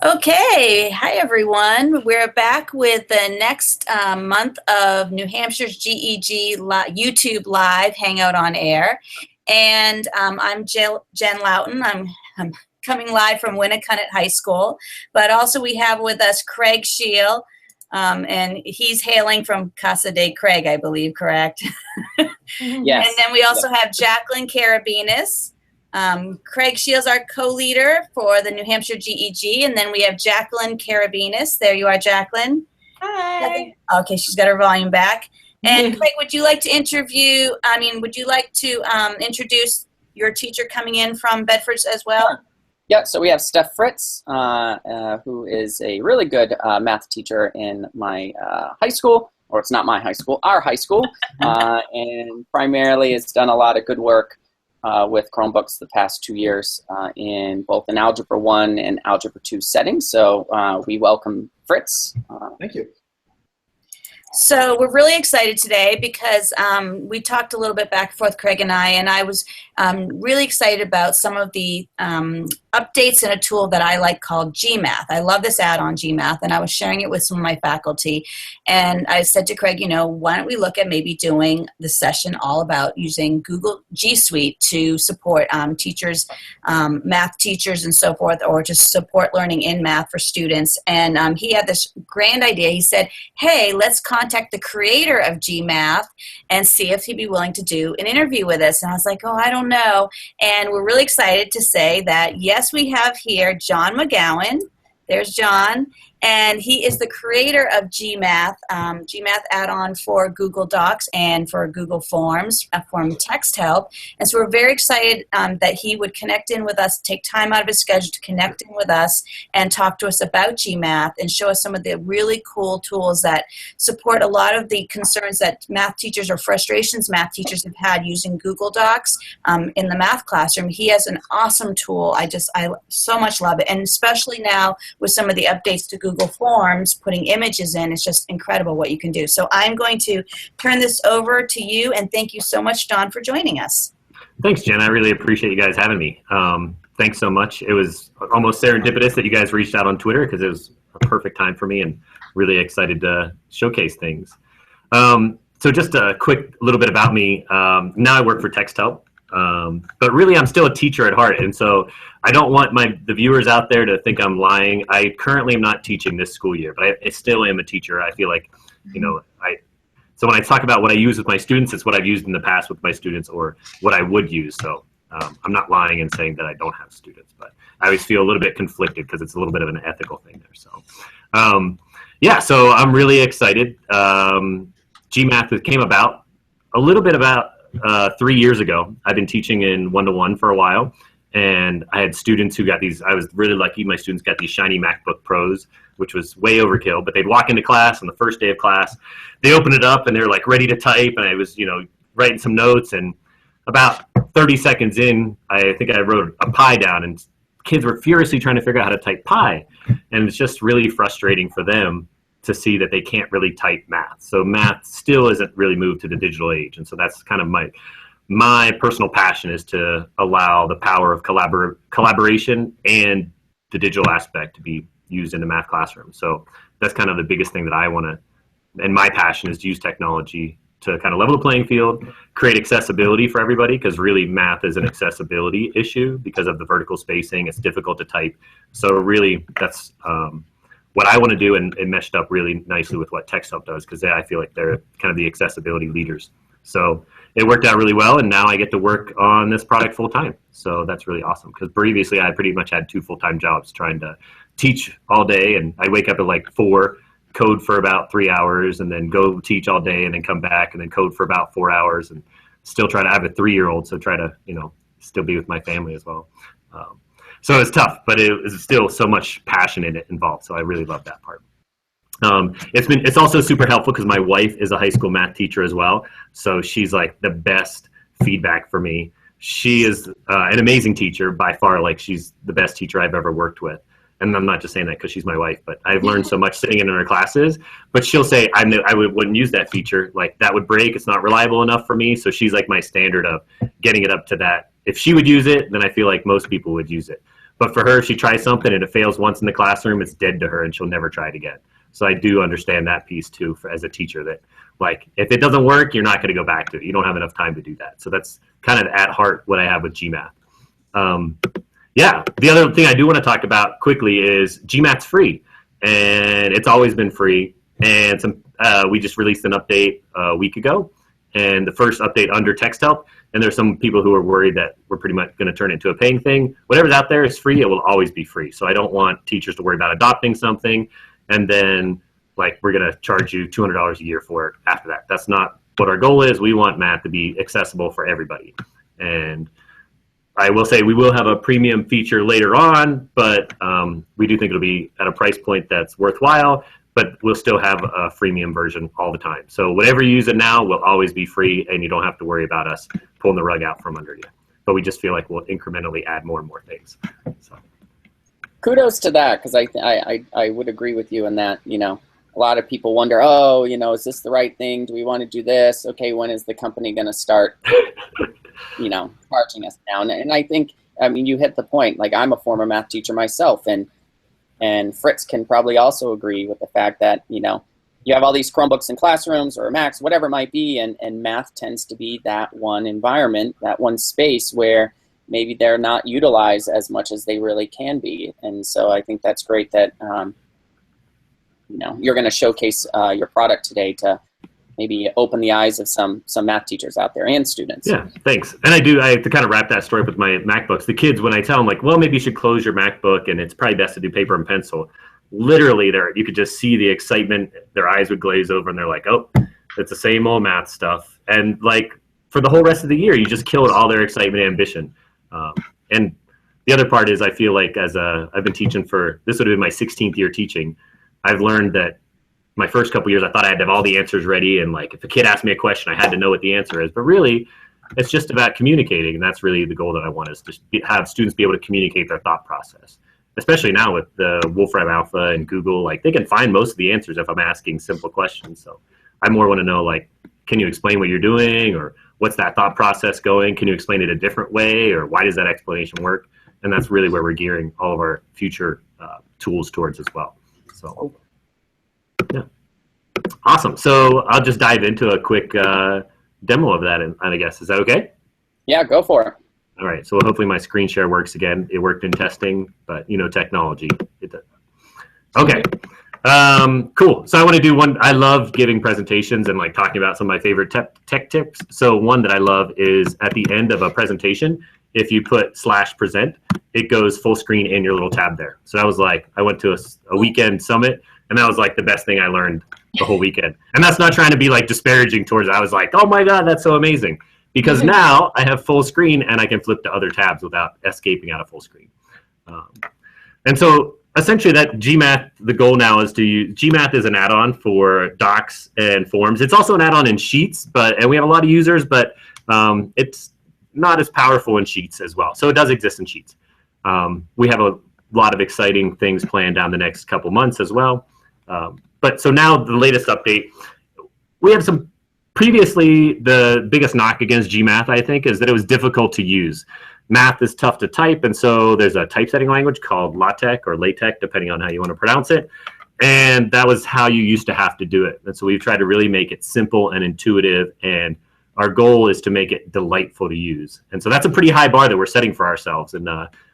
Okay, hi everyone. We're back with the next month of New Hampshire's GEG YouTube Live Hangout on Air. And I'm Jen Loughton. I'm coming live from Winnicott High School. But also we have with us Craig Shield, and he's hailing from Casa de Craig, I believe, correct? Yes. And then we also have Jacqueline Carabinas. Craig Shields, our co-leader for the New Hampshire GEG, and then we have Jacqueline Carabinas. There you are, Jacqueline. Hi. Okay, she's got her volume back. And Craig, would you like to introduce your teacher coming in from Bedford as well? Yeah, so we have Steph Fritz, who is a really good math teacher in my high school, or it's not my high school, our high school, and primarily has done a lot of good work with Chromebooks the past 2 years in both an Algebra 1 and Algebra 2 setting. So we welcome Fritz. Thank you. So we're really excited today because we talked a little bit back and forth, Craig and I was really excited about some of the updates in a tool that I like called GMath. I love this add-on GMath, and I was sharing it with some of my faculty. And I said to Craig, why don't we look at maybe doing the session all about using Google G Suite to support teachers, math teachers and so forth, or just support learning in math for students. And he had this grand idea. He said, hey, let's contact the creator of GMath and see if he'd be willing to do an interview with us. And I was like, oh, I don't know. And we're really excited to say that, yes, we have here John McGowan. There's John. And he is the creator of GMath, GMath add-on for Google Docs and for Google Forms from Text Help. And so we're very excited that he would connect in with us, take time out of his schedule to connect in with us and talk to us about GMath and show us some of the really cool tools that support a lot of the concerns that math teachers or frustrations math teachers have had using Google Docs in the math classroom. He has an awesome tool. I so much love it. And especially now with some of the updates to Google Forms, putting images in, it's just incredible what you can do. So I'm going to turn this over to you, and thank you so much, Don, for joining us. Thanks, Jen. I really appreciate you guys having me. Thanks so much. It was almost serendipitous that you guys reached out on Twitter because it was a perfect time for me and really excited to showcase things. So just a quick little bit about me. Now I work for Text Help. But really, I'm still a teacher at heart, and so I don't want the viewers out there to think I'm lying. I currently am not teaching this school year, but I still am a teacher. I feel like, so when I talk about what I use with my students, it's what I've used in the past with my students or what I would use. So I'm not lying and saying that I don't have students, but I always feel a little bit conflicted because it's a little bit of an ethical thing there. So yeah, so I'm really excited. GMath came about a little bit about 3 years ago. I've been teaching in one-to-one for a while, and I had students who got these. I was really lucky. My students got these shiny MacBook Pros, which was way overkill, but they'd walk into class on the first day of class, they open it up and they're like ready to type, and I was, writing some notes, and about 30 seconds in, I think I wrote a pi down, and kids were furiously trying to figure out how to type pi, and it's just really frustrating for them to see that they can't really type math. So math still isn't really moved to the digital age. And so that's kind of my personal passion, is to allow the power of collaboration and the digital aspect to be used in the math classroom. So that's kind of the biggest thing that I want to, and my passion is to use technology to kind of level the playing field, create accessibility for everybody, because really math is an accessibility issue because of the vertical spacing. It's difficult to type. So really that's, what I want to do, and it meshed up really nicely with what Text Help does, because I feel like they're kind of the accessibility leaders. So it worked out really well, and now I get to work on this product full time. So that's really awesome, because previously I pretty much had 2 full-time jobs trying to teach all day, and I wake up at like 4, code for about 3 hours, and then go teach all day, and then come back and then code for about 4 hours, and still try to have a 3-year-old, so try to still be with my family as well. So it's tough, but it was still so much passion in it involved. So I really love that part. It's also super helpful because my wife is a high school math teacher as well. So she's like the best feedback for me. She is an amazing teacher by far. Like, she's the best teacher I've ever worked with. And I'm not just saying that because she's my wife, but I've learned so much sitting in her classes. But she'll say, wouldn't use that feature. Like, that would break. It's not reliable enough for me. So she's like my standard of getting it up to that. If she would use it, then I feel like most people would use it. But for her, if she tries something and it fails once in the classroom, it's dead to her and she'll never try it again. So I do understand that piece too as a teacher, that like if it doesn't work, you're not going to go back to it. You don't have enough time to do that. So that's kind of at heart what I have with GMath. Yeah, the other thing I do want to talk about quickly is GMath's free, and it's always been free. And we just released an update a week ago, and the first update under text help. And there's some people who are worried that we're pretty much going to turn it into a paying thing. Whatever's out there is free. It will always be free. So I don't want teachers to worry about adopting something and then like we're going to charge you $200 a year for it after that. That's not what our goal is. We want math to be accessible for everybody. And I will say we will have a premium feature later on, but we do think it'll be at a price point that's worthwhile, but we'll still have a freemium version all the time. So whatever you use it now will always be free, and you don't have to worry about us pulling the rug out from under you. But we just feel like we'll incrementally add more and more things. So. Kudos to that, because I would agree with you in that, you know, a lot of people wonder, oh, you know, is this the right thing? Do we want to do this? Okay, when is the company going to start, you know, charging us down? And I think, I mean, you hit the point. Like, I'm a former math teacher myself, and Fritz can probably also agree with the fact that, you know, you have all these Chromebooks in classrooms or Macs, whatever it might be, and math tends to be that one environment, that one space where maybe they're not utilized as much as they really can be. And so I think that's great that, you know, you're going to showcase your product today to maybe open the eyes of some math teachers out there and students. Yeah, thanks. And I have to kind of wrap that story up with my MacBooks. The kids, when I tell them, like, well, maybe you should close your MacBook and it's probably best to do paper and pencil, literally you could just see the excitement. Their eyes would glaze over and they're like, oh, it's the same old math stuff. And like for the whole rest of the year, you just killed all their excitement and ambition. And the other part is I feel like I've been teaching this would have been my 16th year teaching. I've learned that my first couple years, I thought I had to have all the answers ready. And like, if a kid asked me a question, I had to know what the answer is. But really, it's just about communicating. And that's really the goal that I want, is just have students be able to communicate their thought process. Especially now with the Wolfram Alpha and Google, like they can find most of the answers if I'm asking simple questions. So I more want to know, like, can you explain what you're doing? Or what's that thought process going? Can you explain it a different way? Or why does that explanation work? And that's really where we're gearing all of our future tools towards as well. So, yeah. Awesome. So I'll just dive into a quick demo of that, I guess. Is that okay? Yeah, go for it. All right. So hopefully my screen share works again. It worked in testing, but you know, technology. It does. Okay. Cool. So I want to do one. I love giving presentations and like talking about some of my favorite tech tips. So one that I love is at the end of a presentation, if you put /present, it goes full screen in your little tab there. So that was like, I went to a weekend summit, and that was like the best thing I learned the whole weekend. And that's not trying to be like disparaging towards it. I was like, oh my God, that's so amazing. Because now I have full screen and I can flip to other tabs without escaping out of full screen. And so essentially that GMath, the goal now is to use, GMath is an add-on for docs and forms. It's also an add-on in Sheets, and we have a lot of users, but it's not as powerful in Sheets as well. So it does exist in Sheets. We have a lot of exciting things planned down the next couple months as well. But so now the latest update, we have some, previously the biggest knock against GMath, I think, is that it was difficult to use. Math is tough to type, and so there's a typesetting language called LaTeX or LaTeX, depending on how you want to pronounce it. And that was how you used to have to do it. And so we've tried to really make it simple and intuitive, and our goal is to make it delightful to use. And so that's a pretty high bar that we're setting for ourselves. And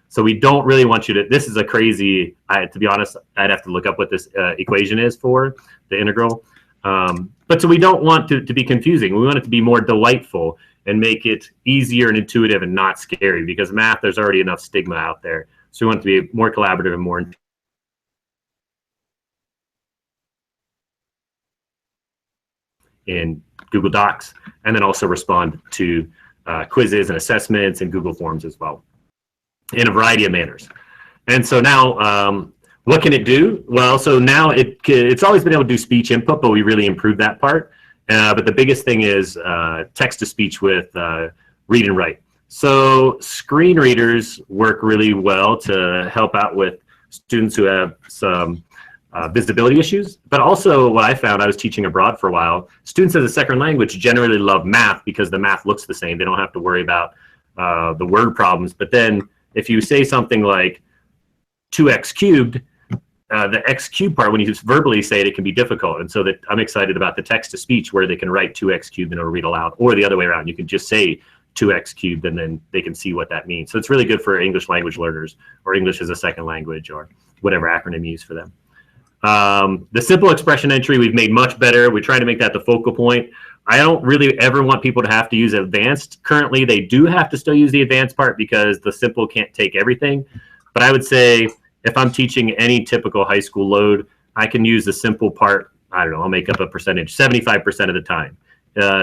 so we don't really want you to, this is a crazy, to be honest, I'd have to look up what this equation is for, the integral. But so we don't want to be confusing. We want it to be more delightful and make it easier and intuitive and not scary, because math, there's already enough stigma out there. So we want it to be more collaborative and more in Google Docs, and then also respond to quizzes and assessments and Google Forms as well, in a variety of manners. And so now, what can it do? Well, so now it's always been able to do speech input, but we really improved that part. But the biggest thing is text-to-speech with read and write. So screen readers work really well to help out with students who have some visibility issues. But also what I found, I was teaching abroad for a while, students as a second language generally love math because the math looks the same. They don't have to worry about the word problems. But then if you say something like, 2x cubed, the x cubed part, when you just verbally say it, it can be difficult. And so that I'm excited about the text-to-speech where they can write 2x cubed and it'll read aloud, or the other way around. You can just say 2x cubed and then they can see what that means. So it's really good for English language learners or English as a second language or whatever acronym you use for them. The simple expression entry we've made much better. We try to make that the focal point. I don't really ever want people to have to use advanced. Currently, they do have to still use the advanced part because the simple can't take everything. But I would say if I'm teaching any typical high school load, I can use the simple part. I don't know, I'll make up a percentage, 75% of the time.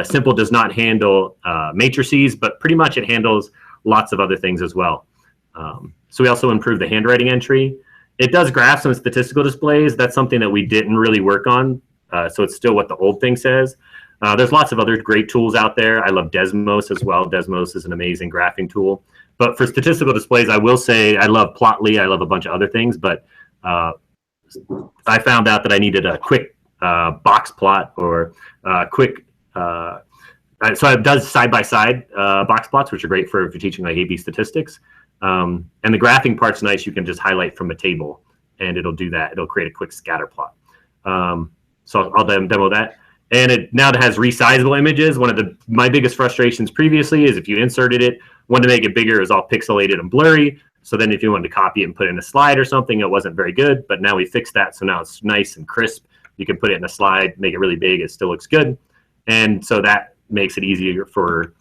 Simple does not handle matrices, but pretty much it handles lots of other things as well. So we also improved the handwriting entry. It does graphs and statistical displays. That's something that we didn't really work on. So it's still what the old thing says. There's lots of other great tools out there. I love Desmos as well. Desmos is an amazing graphing tool. But for statistical displays, I will say I love Plotly. I love a bunch of other things. But I found out that I needed a quick box plot or quick. So it does side-by-side box plots, which are great for if you're teaching like A/B statistics. And the graphing part's nice. You can just highlight from a table, and it'll do that. It'll create a quick scatter plot. So I'll demo that. And it now has resizable images. One of my biggest frustrations previously is if you inserted it, wanted to make it bigger, it was all pixelated and blurry. So then if you wanted to copy it and put it in a slide or something, it wasn't very good. But now we fixed that, so now it's nice and crisp. You can put it in a slide, make it really big, it still looks good. And so that makes it easier for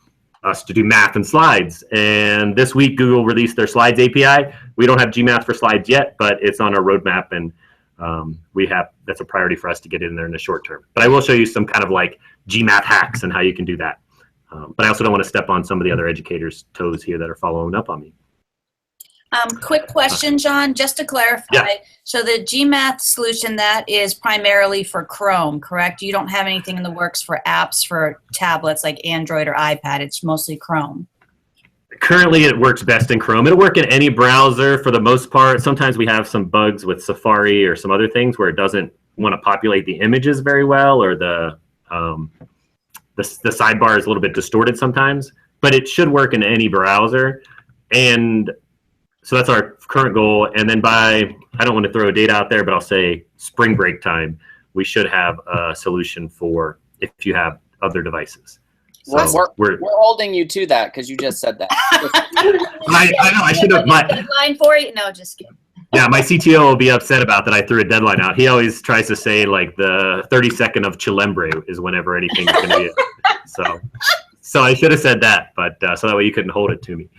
us to do math and slides. And this week, Google released their Slides API. We don't have GMath for slides yet, but it's on our roadmap, and that's a priority for us to get in there in the short term. But I will show you some kind of like GMath hacks and how you can do that. But I also don't want to step on some of the other educators' toes here that are following up on me. Quick question, John, just to clarify. Yeah. So the GMath solution, that is primarily for Chrome, correct? You don't have anything in the works for apps for tablets like Android or iPad. It's mostly Chrome. Currently, it works best in Chrome. It'll work in any browser for the most part. Sometimes we have some bugs with Safari or some other things where it doesn't want to populate the images very well, or the sidebar is a little bit distorted sometimes. But it should work in any browser. And so that's our current goal. And then by, I don't want to throw a date out there, but I'll say spring break time, we should have a solution for if you have other devices. So we're holding you to that because you just said that. I know. I should have. Deadline for you? No, just kidding. Yeah, my CTO will be upset about that. I threw a deadline out. He always tries to say like the 32nd of Chilembre is whenever anything is going to be. So I should have said that, but so that way you couldn't hold it to me.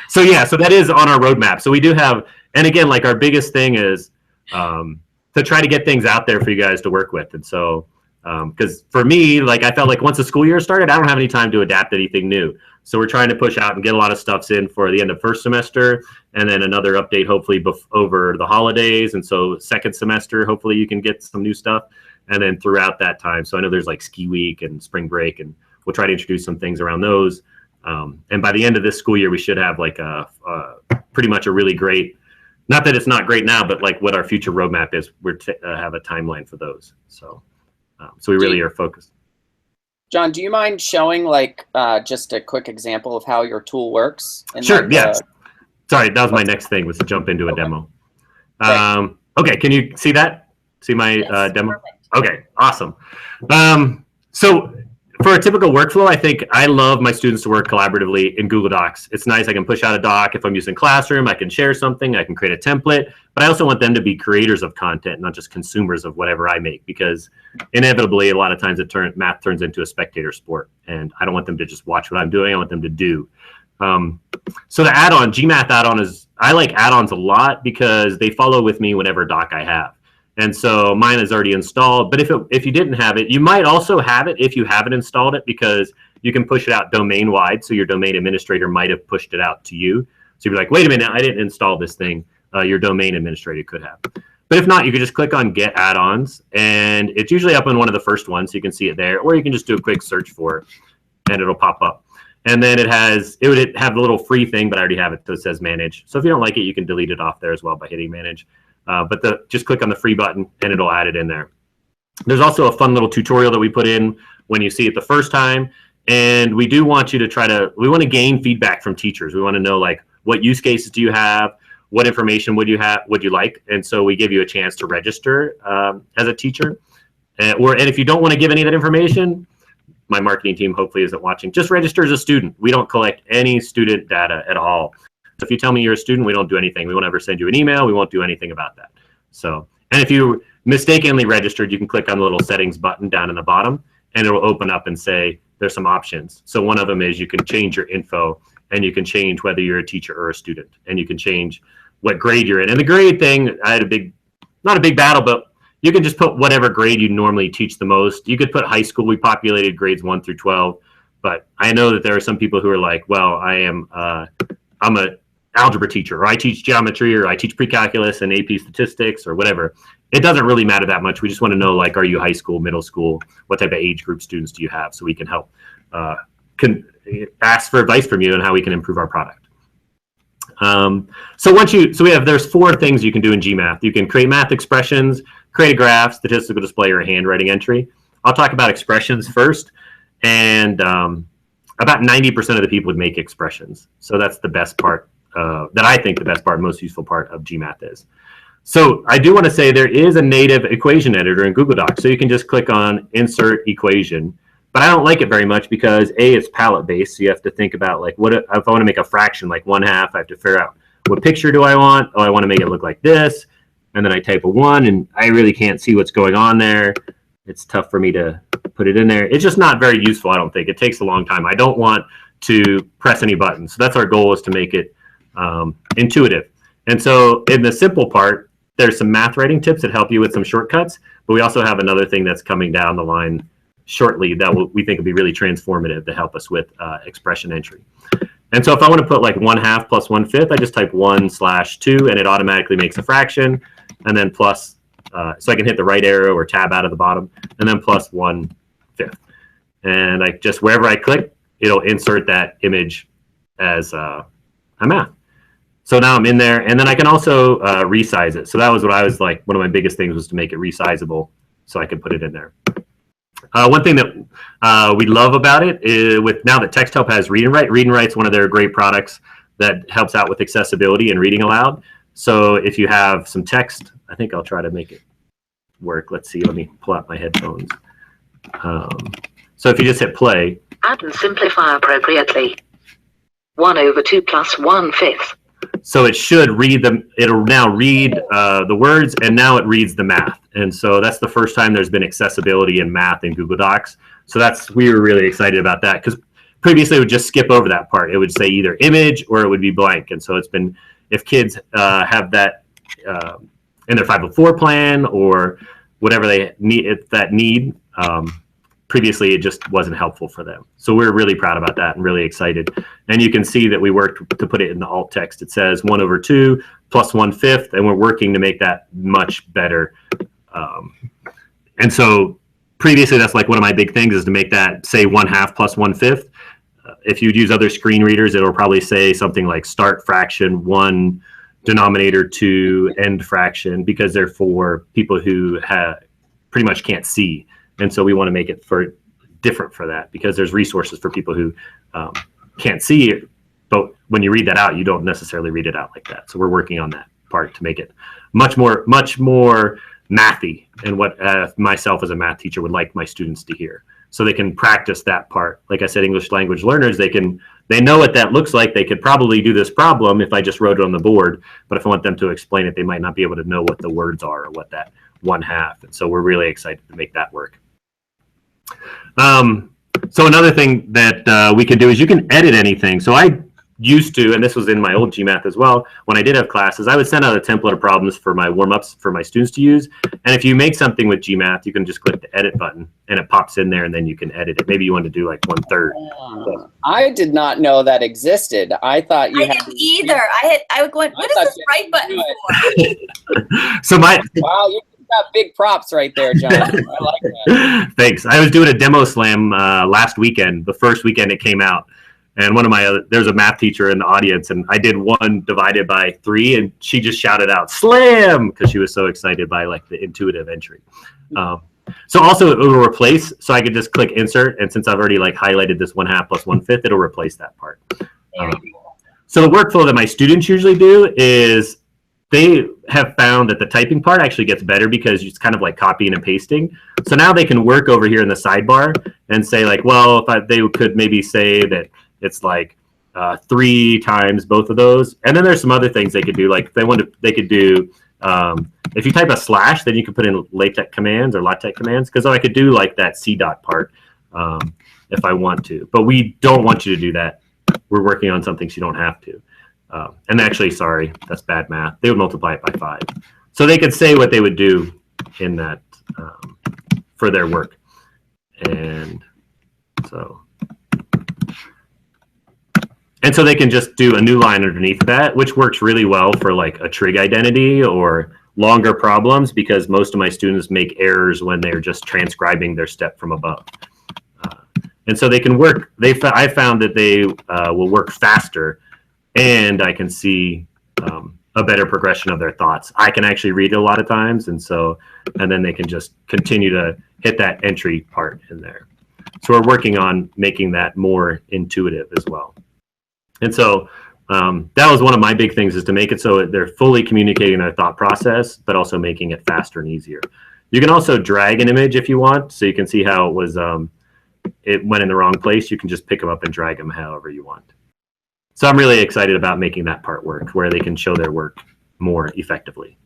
So yeah, so that is on our roadmap. So we do have, and again, like our biggest thing is to try to get things out there for you guys to work with. And so, because for me, like I felt like once the school year started, I don't have any time to adapt anything new. So we're trying to push out and get a lot of stuffs in for the end of first semester, and then another update hopefully over the holidays. And so second semester, hopefully you can get some new stuff, and then throughout that time. So I know there's like ski week and spring break, and we'll try to introduce some things around those. And by the end of this school year, we should have like pretty much a really great, not that it's not great now, but like what our future roadmap is. We're have a timeline for those. So we really are focused. John, do you mind showing like just a quick example of how your tool works? Sure, yeah. Sorry, that was my next thing, was to jump into a demo. Okay, can you see that? See my demo? Perfect. Okay, awesome. So for a typical workflow, I think I love my students to work collaboratively in Google Docs. It's nice. I can push out a doc. If I'm using Classroom, I can share something. I can create a template. But I also want them to be creators of content, not just consumers of whatever I make, because inevitably, a lot of times math turns into a spectator sport. And I don't want them to just watch what I'm doing. I want them to do. So the add-on, GMath add-on I like add-ons a lot because they follow with me whenever doc I have. And so mine is already installed, but if you didn't have it, you might also have it if you haven't installed it, because you can push it out domain wide. So your domain administrator might have pushed it out to you. So you'd be like, wait a minute, I didn't install this thing. Your domain administrator could have. But if not, you can just click on Get Add-ons, and it's usually up in one of the first ones, so you can see it there, or you can just do a quick search for it, and it'll pop up. And then it would have the little free thing, but I already have it, so it says Manage. So if you don't like it, you can delete it off there as well by hitting Manage. But just click on the free button and it'll add it in there. There's also a fun little tutorial that we put in when you see it the first time. And we do want you to we want to gain feedback from teachers. We want to know like what use cases do you have, what information would you like, and so we give you a chance to register as a teacher. And if you don't want to give any of that information, my marketing team hopefully isn't watching, just register as a student. We don't collect any student data at all. So if you tell me you're a student, we don't do anything. We won't ever send you an email. We won't do anything about that. So, and if you mistakenly registered, you can click on the little settings button down in the bottom, and it will open up and say there's some options. So one of them is you can change your info, and you can change whether you're a teacher or a student, and you can change what grade you're in. And the grade thing, I had not a big battle, but you can just put whatever grade you normally teach the most. You could put high school. We populated grades 1 through 12, but I know that there are some people who are like, well, I'm a algebra teacher, or I teach geometry, or I teach pre-calculus and AP statistics, or whatever. It doesn't really matter that much. We just want to know, like, are you high school, middle school? What type of age group students do you have? So we can help ask for advice from you on how we can improve our product. There's 4 things you can do in GMath. You can create math expressions, create a graph, statistical display, or a handwriting entry. I'll talk about expressions first, and about 90% of the people would make expressions. So that's the best part, that I think the best part, most useful part of GMath is. So I do want to say there is a native equation editor in Google Docs. So you can just click on Insert Equation. But I don't like it very much because A, it's palette-based. So you have to think about, like, what if I want to make a fraction like 1/2, I have to figure out what picture do I want? Oh, I want to make it look like this. And then I type a 1, and I really can't see what's going on there. It's tough for me to put it in there. It's just not very useful, I don't think. It takes a long time. I don't want to press any buttons. So that's our goal, is to make it intuitive. And so in the simple part, there's some math writing tips that help you with some shortcuts. But we also have another thing that's coming down the line shortly that we think will be really transformative to help us with expression entry. And so if I want to put like 1/2 plus 1/5, I just type 1/2, and it automatically makes a fraction, and then plus, so I can hit the right arrow or tab out of the bottom, and then plus 1/5. And I just, wherever I click, it'll insert that image as a math. So now I'm in there, and then I can also resize it. So that was what I was like, one of my biggest things was to make it resizable so I could put it in there. One thing that we love about it is, with now that Text Help has Read and Write. Read and Write's one of their great products that helps out with accessibility and reading aloud. So if you have some text, I think I'll try to make it work. Let's see, let me pull out my headphones. So if you just hit play. Add and simplify appropriately. 1/2 plus 1/5. So it should read them. It'll now read the words, and now it reads the math. And so that's the first time there's been accessibility in math in Google Docs. So we were really excited about that, because previously it would just skip over that part. It would say either image or it would be blank. And so it's been, if kids have that in their 504 plan or whatever they need, previously it just wasn't helpful for them. So we're really proud about that and really excited. And you can see that we worked to put it in the alt text. It says 1/2 plus 1/5, and we're working to make that much better. And so previously, that's like one of my big things, is to make that say 1/2 plus 1/5. If you'd use other screen readers, it'll probably say something like start fraction 1, denominator 2, end fraction, because they're for people who pretty much can't see. And so we want to make it different for that, because there's resources for people who can't see it. But when you read that out, you don't necessarily read it out like that. So we're working on that part to make it much more mathy, and what myself as a math teacher would like my students to hear, so they can practice that part. Like I said, English language learners, they know what that looks like. They could probably do this problem if I just wrote it on the board, but if I want them to explain it, they might not be able to know what the words are or what that 1/2. And so we're really excited to make that work. So another thing that we can do is you can edit anything. So I used to, and this was in my old GMath as well, when I did have classes, I would send out a template of problems for my warm-ups for my students to use. And if you make something with GMath, you can just click the edit button, and it pops in there, and then you can edit it. Maybe you want to do like 1/3. I did not know that existed. I thought you I didn't either. I would go, what is this right button for? So wow, you got big props right there, John. I like that. Thanks. I was doing a demo slam last weekend, the first weekend it came out. And there's a math teacher in the audience, and I did 1 divided by 3, and she just shouted out "slam" because she was so excited by like the intuitive entry. So also it will replace, so I could just click insert, and since I've already like highlighted this 1/2 plus 1/5, it'll replace that part. So the workflow that my students usually do is they have found that the typing part actually gets better because it's kind of like copying and pasting. So now they can work over here in the sidebar and say like, well, they could maybe say that it's like 3 times both of those. And then there's some other things they could do. Like if they want to, they could do, if you type a slash, then you can put in LaTeX commands or LaTeX commands. Because I could do like that C dot part if I want to. But we don't want you to do that. We're working on something so you don't have to. And actually, sorry, that's bad math. They would multiply it by 5. So they could say what they would do in that for their work. And so they can just do a new line underneath that, which works really well for like a trig identity or longer problems, because most of my students make errors when they're just transcribing their step from above. And so they can work, I found that they will work faster, and I can see a better progression of their thoughts. I can actually read it a lot of times, and then they can just continue to hit that entry part in there. So we're working on making that more intuitive as well. And so that was one of my big things, is to make it so they're fully communicating their thought process, but also making it faster and easier. You can also drag an image if you want, so you can see how it was, it went in the wrong place. You can just pick them up and drag them however you want. So I'm really excited about making that part work, where they can show their work more effectively.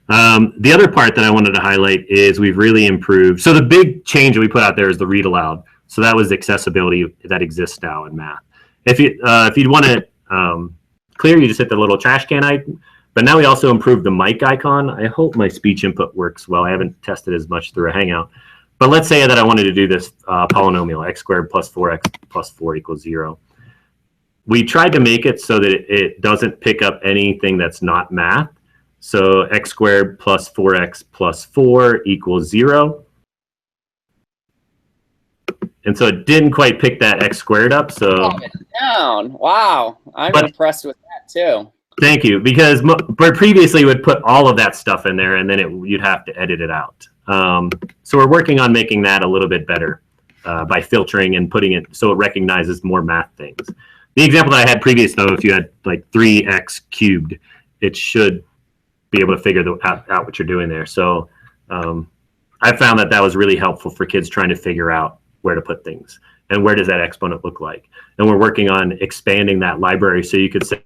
The other part that I wanted to highlight is we've really improved. So the big change that we put out there is the read aloud. So that was accessibility that exists now in math. If you'd want to clear, you just hit the little trash can icon. But now we also improved the mic icon. I hope my speech input works well. I haven't tested as much through a Hangout. But let's say that I wanted to do this polynomial, x squared plus 4x plus 4 equals 0. We tried to make it so that it doesn't pick up anything that's not math. So x squared plus 4x plus 4 equals 0. And so it didn't quite pick that x squared up. So down. Wow. I'm impressed with that too. Thank you, because previously you would put all of that stuff in there, and then you'd have to edit it out. So we're working on making that a little bit better by filtering and putting it so it recognizes more math things. The example that I had previous, though, if you had like 3x cubed, it should be able to figure out what you're doing there. So I found that was really helpful for kids trying to figure out where to put things and where does that exponent look like. And we're working on expanding that library so you could say,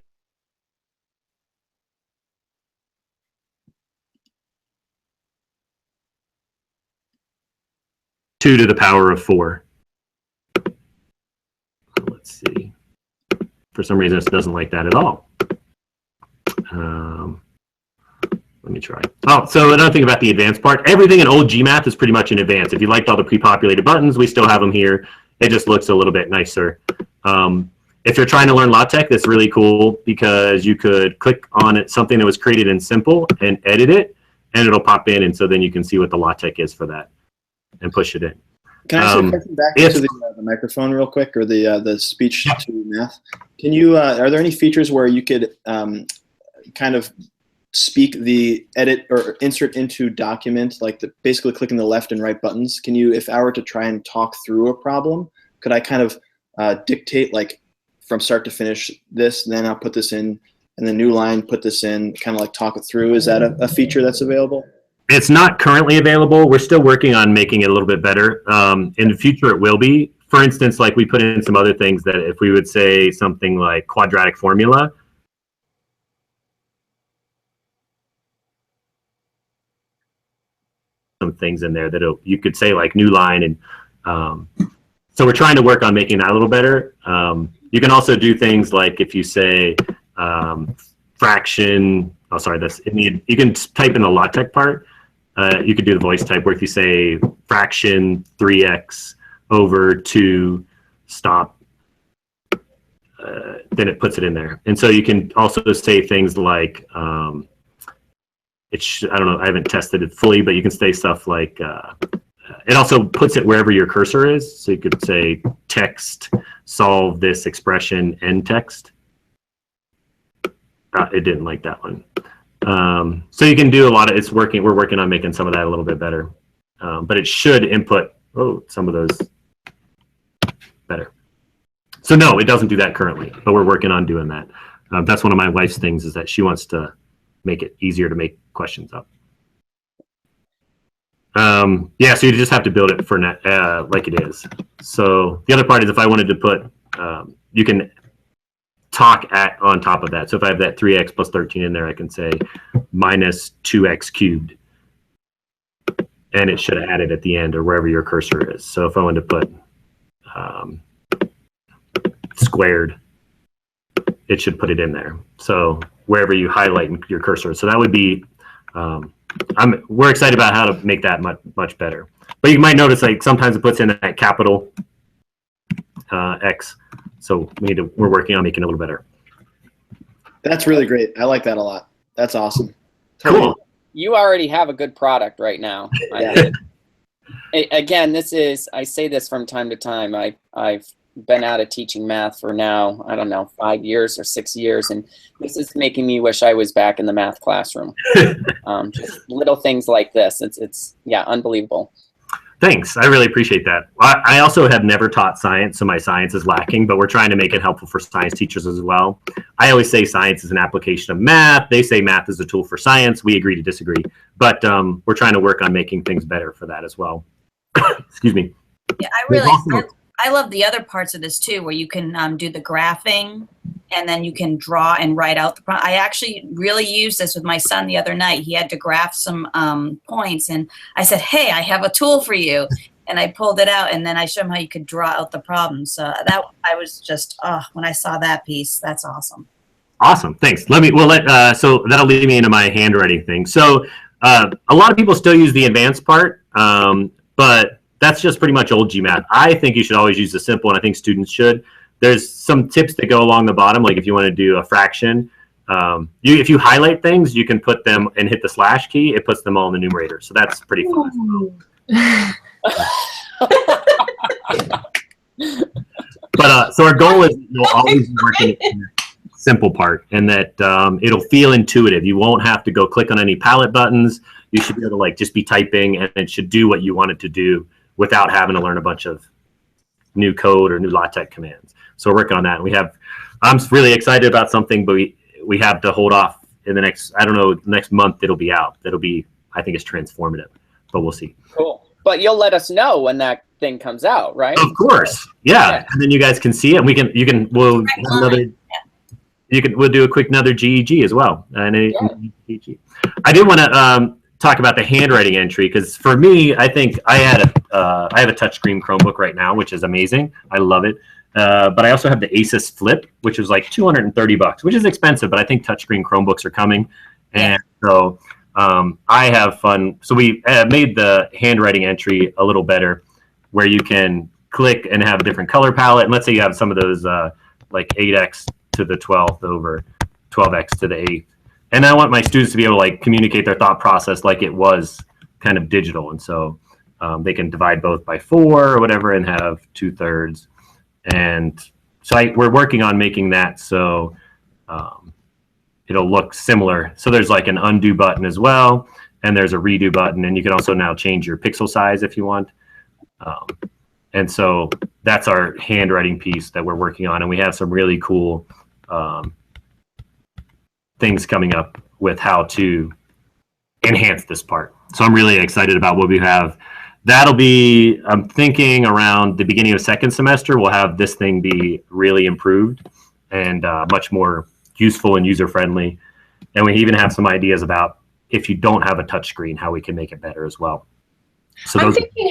two to the power of 4. Let's see. For some reason, it doesn't like that at all. Let me try. Oh, so another thing about the advanced part, everything in old GMath is pretty much in advanced. If you liked all the pre-populated buttons, we still have them here. It just looks a little bit nicer. If you're trying to learn LaTeX, that's really cool because you could click on it, something that was created in Simple, and edit it, and it'll pop in, and so then you can see what the LaTeX is for that and push it in. Can I say a question back to the microphone real quick, or the speech to math? Can you are there any features where you could kind of speak the edit or insert into document, like basically clicking the left and right buttons? Can you, if I were to try and talk through a problem, could I kind of dictate like from start to finish this, then I'll put this in, and the new line, put this in, kind of like talk it through? Is that a feature that's available? It's not currently available. We're still working on making it a little bit better. In the future, it will be. For instance, like we put in some other things that if we would say something like quadratic formula, some things in there that you could say like new line. And so we're trying to work on making that a little better. You can also do things like if you say fraction, oh, sorry, you can type in the LaTeX part. You could do the voice type where if you say fraction 3x over 2 stop, then it puts it in there. And so you can also say things like, I don't know, I haven't tested it fully, but you can say stuff like, it also puts it wherever your cursor is. So you could say text, solve this expression, end text. It didn't like that one. So you can do a lot of, we're working on making some of that a little bit better. But it should input, some of those better. So no, it doesn't do that currently, but we're working on doing that. That's one of my wife's things, is that she wants to make it easier to make questions up. Yeah, so you just have to build it for like it is. So the other part is if I wanted to put, you can talk on top of that. So if I have that 3x plus 13 in there, I can say minus 2x cubed. And it should add it at the end or wherever your cursor is. So if I wanted to put squared, it should put it in there. So wherever you highlight your cursor. So that would be, we're excited about how to make that much better. But you might notice like sometimes it puts in that capital X. So we're working on making it a little better. That's really great. I like that a lot. That's awesome. Cool. You already have a good product right now. Yeah. Again, I say this from time to time. I've been out of teaching math for now, I don't know, 5 years or 6 years, and this is making me wish I was back in the math classroom. Just little things like this. It's yeah, unbelievable. Thanks. I really appreciate that. I also have never taught science, so my science is lacking, but we're trying to make it helpful for science teachers as well. I always say science is an application of math. They say math is a tool for science. We agree to disagree, but we're trying to work on making things better for that as well. Excuse me. Yeah, I love the other parts of this too, where you can do the graphing and then you can draw and write out the problem. I actually really used this with my son the other night. He had to graph some points, and I said, hey, I have a tool for you. And I pulled it out, and then I showed him how you could draw out the problem. So that I was just, when I saw that piece, that's awesome. Awesome. Thanks. So that'll lead me into my handwriting thing. So a lot of people still use the advanced part, but that's just pretty much old GMath. I think you should always use the simple, and I think students should. There's some tips that go along the bottom, like if you want to do a fraction, if you highlight things, you can put them and hit the slash key. It puts them all in the numerator. So that's pretty fun. But so our goal is you'll always be working in the simple part, and that it'll feel intuitive. You won't have to go click on any palette buttons. You should be able to like just be typing, and it should do what you want it to do without having to learn a bunch of new code or new LaTeX commands. So we're working on that. I'm really excited about something, but we have to hold off in the next month it'll be out. I think it's transformative, but we'll see. Cool. But you'll let us know when that thing comes out, right? Of course. Yeah. And then you guys can see it, and we'll do a quick another GEG as well. GEG. I did want to talk about the handwriting entry, because for me, I think I have a touchscreen Chromebook right now, which is amazing. I love it. But I also have the Asus Flip, which is like $230, which is expensive, but I think touchscreen Chromebooks are coming. And so I have fun. So we made the handwriting entry a little better, where you can click and have a different color palette. And let's say you have some of those like 8x to the 12th over 12x to the 8th. And I want my students to be able to like communicate their thought process like it was kind of digital. And so they can divide both by 4 or whatever and have 2/3. And so we're working on making that so it'll look similar. So there's like an undo button as well, and there's a redo button, and you can also now change your pixel size if you want. And so that's our handwriting piece that we're working on, and we have some really cool things coming up with how to enhance this part. So I'm really excited about what we have. That'll be, I'm thinking around the beginning of second semester, we'll have this thing be really improved and much more useful and user-friendly. And we even have some ideas about, if you don't have a touchscreen, how we can make it better as well. So I'm thinking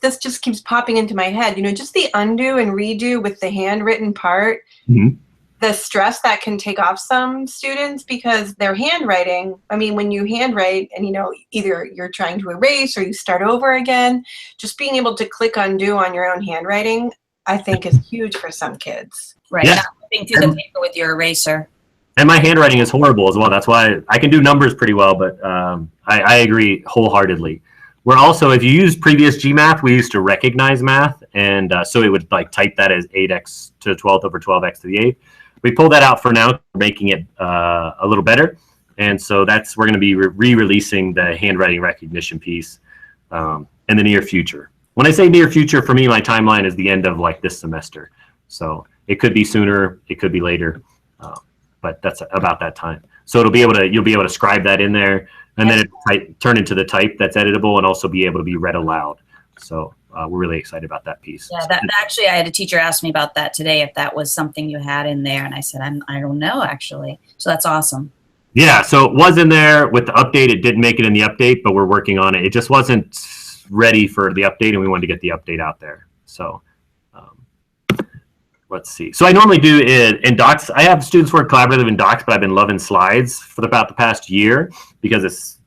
this just keeps popping into my head, just the undo and redo with the handwritten part. Mm-hmm. The stress that can take off some students, because their handwriting, when you handwrite and, either you're trying to erase or you start over again, just being able to click undo on your own handwriting, I think is huge for some kids. Right. Yeah. Not flipping through the paper with your eraser. And my handwriting is horrible as well. That's why I can do numbers pretty well, but I agree wholeheartedly. We're also, if you use previous GMath, we used to recognize math. And so it would like type that as 8x to the 12th over 12x to the 8th. We pulled that out for now, making it a little better. And so we're going to be re-releasing the handwriting recognition piece in the near future. When I say near future, for me, my timeline is the end of like this semester. So it could be sooner, it could be later, but that's about that time. So you'll be able to scribe that in there, and then it turn into the type that's editable and also be able to be read aloud. So we're really excited about that piece. Yeah, that actually, I had a teacher ask me about that today, if that was something you had in there, and I said, I don't know, actually. So that's awesome. Yeah, so it was in there with the update. It didn't make it in the update, but we're working on it. It just wasn't ready for the update, and we wanted to get the update out there. So let's see. So I normally do it in Docs. I have students work collaborative in Docs, but I've been loving slides for about the past year because it's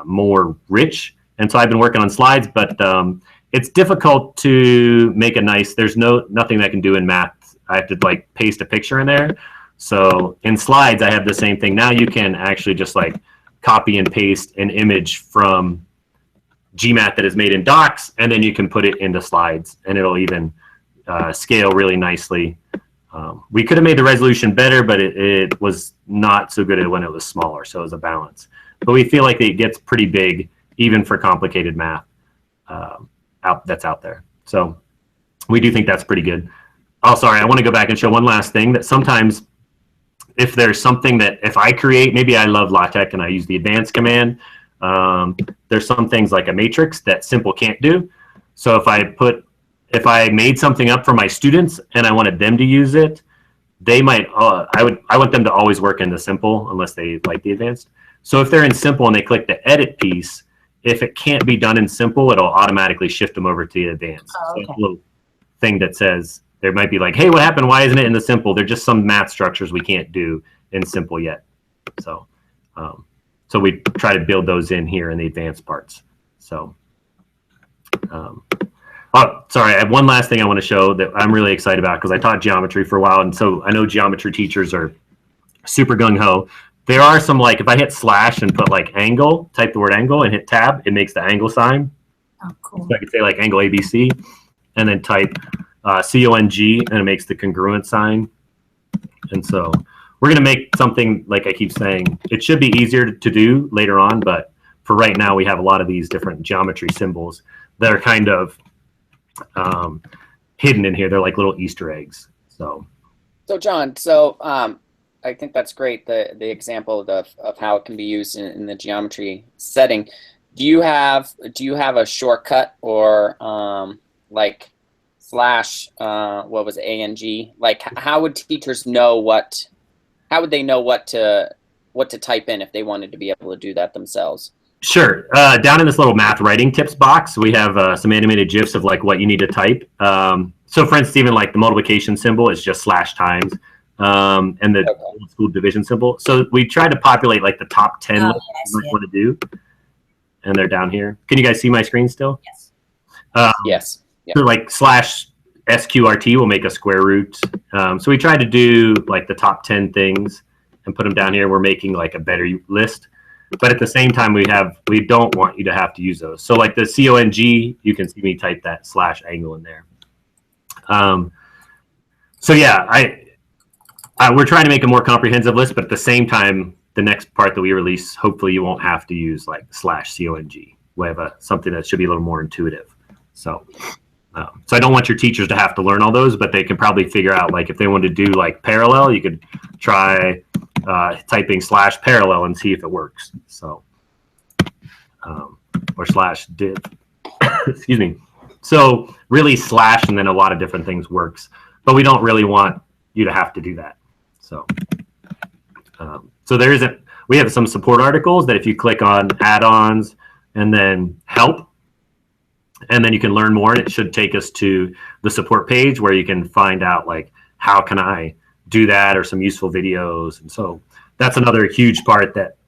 more rich. And so I've been working on slides, but it's difficult to make a nice, there's nothing I can do in math. I have to like paste a picture in there. So in slides, I have the same thing. Now you can actually just like copy and paste an image from GMath that is made in Docs, and then you can put it into slides, and it'll even scale really nicely. We could have made the resolution better, but it was not so good when it was smaller, so it was a balance. But we feel like it gets pretty big, even for complicated math that's out there. So we do think that's pretty good. Oh, sorry, I want to go back and show one last thing, that sometimes if there's something that if I create, maybe I love LaTeX and I use the advanced command, there's some things like a matrix that simple can't do. So if I made something up for my students and I wanted them to use it, they might, I want them to always work in the simple unless they like the advanced. So if they're in simple and they click the edit piece, if it can't be done in simple, it'll automatically shift them over to the advanced. Oh, okay. So it's a little thing that says, there might be like, hey, what happened? Why isn't it in the simple? They're just some math structures we can't do in simple yet. So, so we try to build those in here in the advanced parts. So, oh, sorry, I have one last thing I want to show that I'm really excited about because I taught geometry for a while, and so I know geometry teachers are super gung-ho. There are some, like, if I hit slash and put like angle, type the word angle and hit tab, it makes the angle sign. Oh, cool. So I could say like angle ABC and then type CONG and it makes the congruent sign. And so we're going to make something, like I keep saying, it should be easier to do later on, but for right now we have a lot of these different geometry symbols that are kind of hidden in here. They're like little Easter eggs. So John, I think that's great, the example of how it can be used in the geometry setting. Do you have a shortcut or like slash what was it, ANG? Like how would teachers know how would they know what to type in if they wanted to be able to do that themselves? Sure. Down in this little math writing tips box, we have some animated GIFs of like what you need to type. So for instance, even like the multiplication symbol is just slash times. And the old school division symbol. So we try to populate like the top 10 you might want to do. And they're down here. Can you guys see my screen still? Yes. Yes. Yeah. So like slash SQRT will make a square root. So we try to do like the top 10 things and put them down here. We're making like a better list. But at the same time, we don't want you to have to use those. So like the CONG, you can see me type that slash angle in there. So yeah, we're trying to make a more comprehensive list, but at the same time, the next part that we release, hopefully you won't have to use like slash CONG. We have something that should be a little more intuitive. So I don't want your teachers to have to learn all those, but they can probably figure out, like if they want to do like parallel, you could try typing slash parallel and see if it works. So, or slash div, excuse me. So really slash and then a lot of different things works, but we don't really want you to have to do that. So, so we have some support articles that if you click on add-ons and then help, and then you can learn more, and it should take us to the support page where you can find out like, how can I do that, or some useful videos. And so that's another huge part, that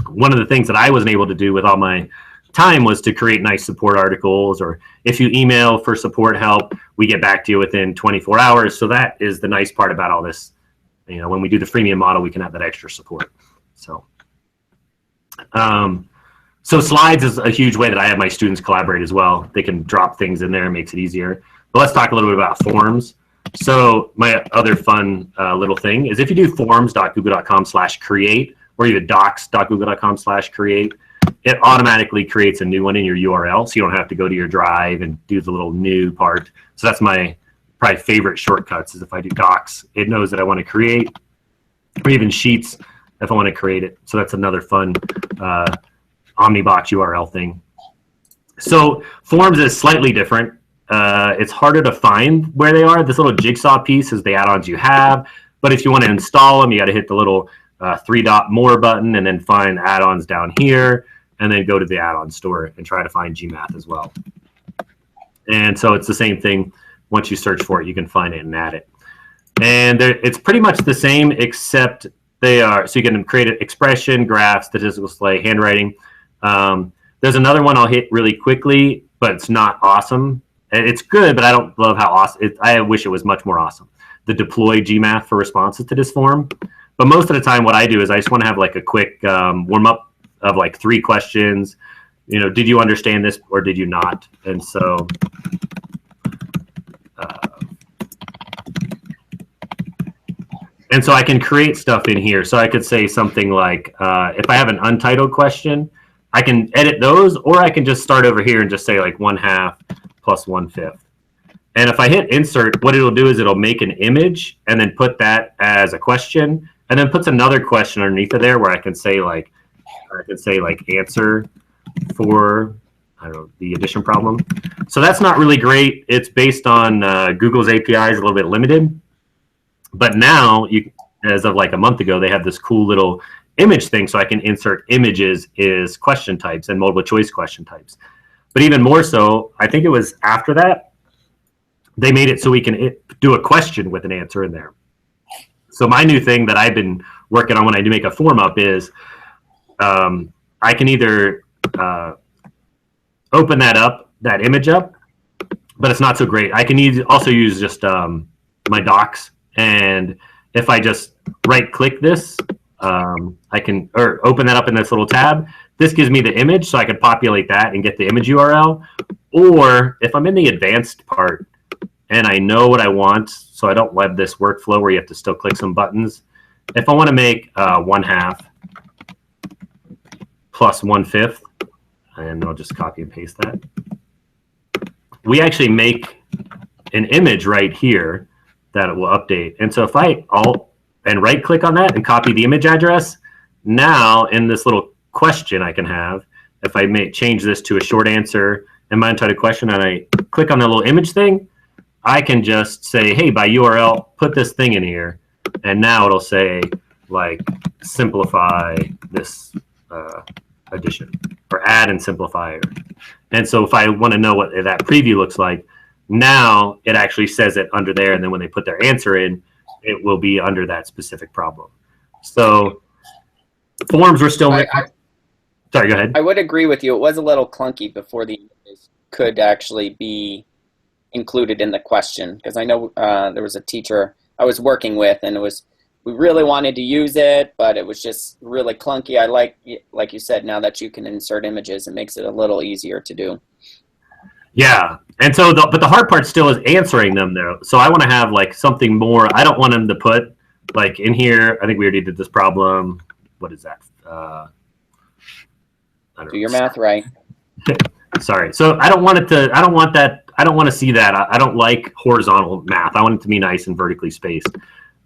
one of the things that I wasn't able to do with all my time was to create nice support articles, or if you email for support help, we get back to you within 24 hours. So that is the nice part about all this. You know, when we do the freemium model, we can have that extra support. So, so slides is a huge way that I have my students collaborate as well. They can drop things in there, and makes it easier. But let's talk a little bit about forms. So my other fun little thing is if you do forms.google.com/create, or even docs.google.com/create, it automatically creates a new one in your URL, so you don't have to go to your drive and do the little new part. So that's probably favorite shortcuts is if I do docs, it knows that I want to create, or even sheets if I want to create it. So that's another fun Omnibox URL thing. So forms is slightly different. It's harder to find where they are. This little jigsaw piece is the add-ons you have. But if you want to install them, you got to hit the little 3-dot more button and then find add-ons down here, and then go to the add-on store and try to find GMath as well. And so it's the same thing. Once you search for it, you can find it and add it. And it's pretty much the same, except they are, so you can create an expression, graph, statistical display, handwriting. There's another one I'll hit really quickly, but it's not awesome. It's good, but I don't love how awesome. I wish it was much more awesome. The deploy GMath for responses to this form. But most of the time what I do is I just want to have like a quick warm-up of like 3 questions. You know, did you understand this or did you not? And so I can create stuff in here. So I could say something like, if I have an untitled question, I can edit those, or I can just start over here and just say like 1/2 plus 1/5. And if I hit insert, what it'll do is it'll make an image and then put that as a question, and then puts another question underneath of there where I can say like answer for, I don't know, the addition problem. So that's not really great. It's based on Google's API is a little bit limited. But now, as of like a month ago, they have this cool little image thing, so I can insert images as question types and multiple choice question types. But even more so, I think it was after that, they made it so we can do a question with an answer in there. So my new thing that I've been working on when I do make a form up is I can either open that image up, but it's not so great. I can also use just my docs, and if I just right-click this, I can open that up in this little tab. This gives me the image, so I can populate that and get the image URL. Or if I'm in the advanced part and I know what I want, so I don't web this workflow where you have to still click some buttons. If I want to make 1/2 plus 1/5, and I'll just copy and paste that, we actually make an image right here that it will update. And so if I alt and right click on that and copy the image address, now in this little question I can have, if I change this to a short answer and my untitled question, and I click on the little image thing, I can just say, hey, by URL, put this thing in here. And now it'll say, like, simplify this addition, or add and simplify. And so if I want to know what that preview looks like, now it actually says it under there. And then when they put their answer in, it will be under that specific problem. So forms were still... Sorry, go ahead. I would agree with you. It was a little clunky before the images could actually be included in the question, because I know there was a teacher I was working with, and we really wanted to use it, but it was just really clunky. I like you said, now that you can insert images, it makes it a little easier to do. Yeah, and so but the hard part still is answering them though. So I want to have like something more. I don't want them to put like in here. I think we already did this problem. What is that? Do your math right. Sorry. So I don't want it to. I don't want that. I don't want to see that. I don't like horizontal math. I want it to be nice and vertically spaced.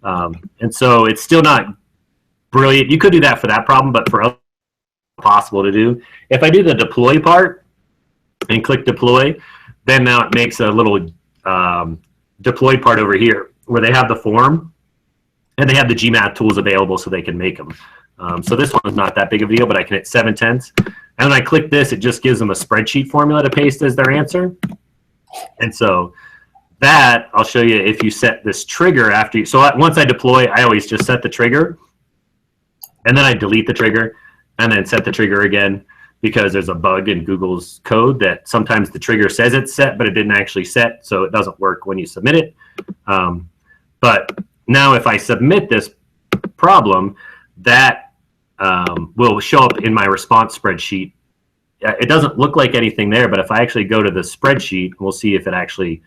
And so it's still not brilliant. You could do that for that problem, but for other possible to do. If I do the deploy part and click deploy, then now it makes a little deploy part over here where they have the form and they have the GMath tools available so they can make them. So this one is not that big of a deal, but I can hit 7/10. And when I click this, it just gives them a spreadsheet formula to paste as their answer. And so that, I'll show you if you set this trigger after you. So once I deploy, I always just set the trigger. And then I delete the trigger and then set the trigger again, because there's a bug in Google's code that sometimes the trigger says it's set, but it didn't actually set. So it doesn't work when you submit it. But now if I submit this problem, that will show up in my response spreadsheet. It doesn't look like anything there, but if I actually go to the spreadsheet, we'll see if it actually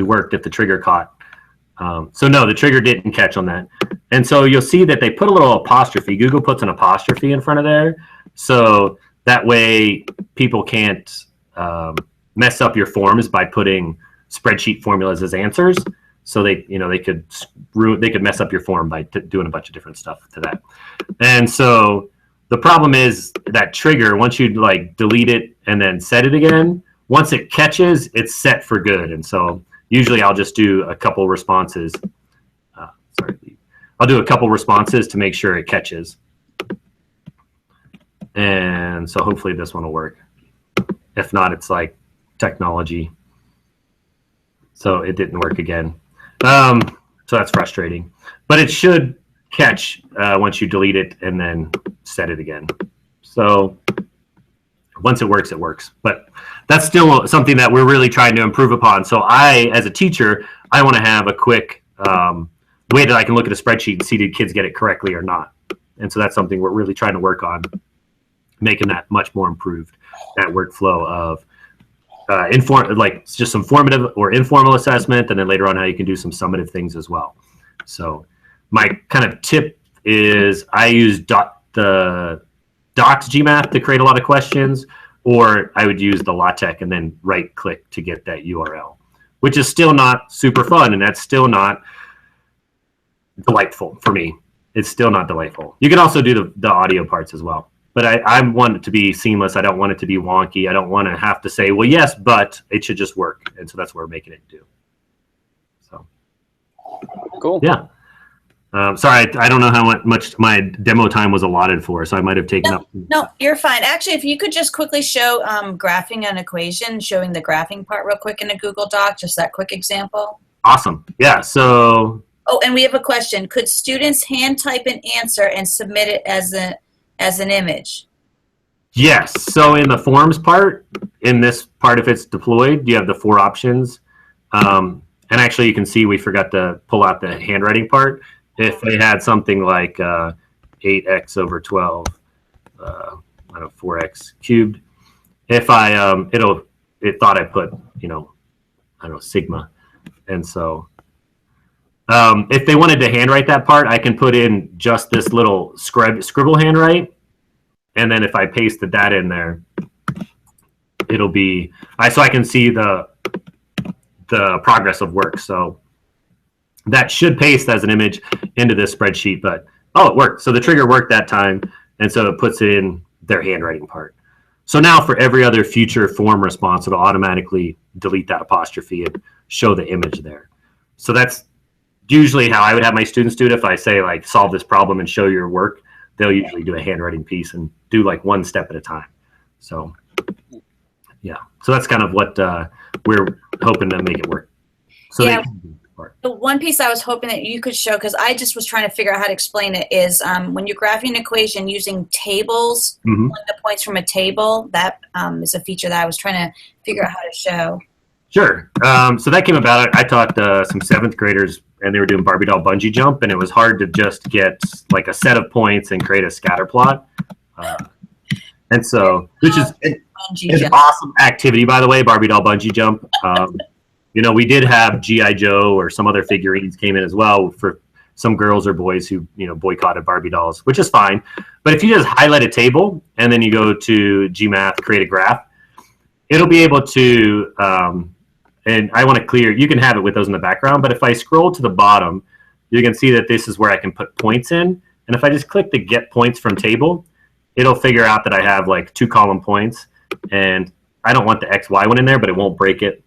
worked, if the trigger caught. So no, the trigger didn't catch on that. And so you'll see that they put a little apostrophe. Google puts an apostrophe in front of there. So that way people can't mess up your forms by putting spreadsheet formulas as answers. So they could mess up your form by doing a bunch of different stuff to that. And so the problem is that trigger, once you like delete it and then set it again, once it catches, it's set for good. And so usually I'll just do a couple responses. I'll do a couple responses to make sure it catches. And so hopefully this one will work. If not, it's like technology. So it didn't work again. So that's frustrating. But it should catch once you delete it and then set it again. So once it works, it works. But that's still something that we're really trying to improve upon. So I, as a teacher, I want to have a quick way that I can look at a spreadsheet and see did kids get it correctly or not. And so that's something we're really trying to work on, making that much more improved, that workflow of like just some formative or informal assessment, and then later on how you can do some summative things as well. So my kind of tip is I use the Docs GMath to create a lot of questions, or I would use the LaTeX and then right click to get that URL, which is still not super fun, and that's still not delightful for me. It's still not delightful. You can also do the audio parts as well. But I want it to be seamless. I don't want it to be wonky. I don't want to have to say, well, yes, but it should just work. And so that's what we're making it do. So, cool. Yeah. Sorry, I don't know how much my demo time was allotted for, so I might have taken up. No, you're fine. Actually, if you could just quickly show graphing an equation, showing the graphing part real quick in a Google Doc, just that quick example. Awesome. Yeah, so. Oh, and we have a question. Could students hand type an answer and submit it as an image? Yes. So in the forms part, in this part, if it's deployed, you have the 4 options. And actually, you can see we forgot to pull out the handwriting part. If they had something like 8x over 12, 4x cubed. If I it thought I put sigma, and so if they wanted to handwrite that part, I can put in just this little scribble handwrite, and then if I pasted that in there, it'll be so I can see the progress of work. So that should paste as an image into this spreadsheet, but it worked. So the trigger worked that time, and so it puts it in their handwriting part. So now for every other future form response, it'll automatically delete that apostrophe and show the image there. So that's usually how I would have my students do it. If I say like solve this problem and show your work, they'll usually do a handwriting piece and do like one step at a time. So yeah, so that's kind of what we're hoping to make it work. So yeah. The one piece I was hoping that you could show, because I just was trying to figure out how to explain it, is when you're graphing an equation using tables, the points from a table, that is a feature that I was trying to figure out how to show. Sure. So that came about. I taught some 7th graders, and they were doing Barbie doll bungee jump, and it was hard to just get like a set of points and create a scatter plot. And so, which is an awesome activity, by the way, Barbie doll bungee jump. We did have G.I. Joe or some other figurines came in as well for some girls or boys who, boycotted Barbie dolls, which is fine. But if you just highlight a table and then you go to GMath, create a graph, it'll be able to, and I want to clear, you can have it with those in the background, but if I scroll to the bottom, you can see that this is where I can put points in. And if I just click the get points from table, it'll figure out that I have like 2 column points, and I don't want the XY one in there, but it won't break it.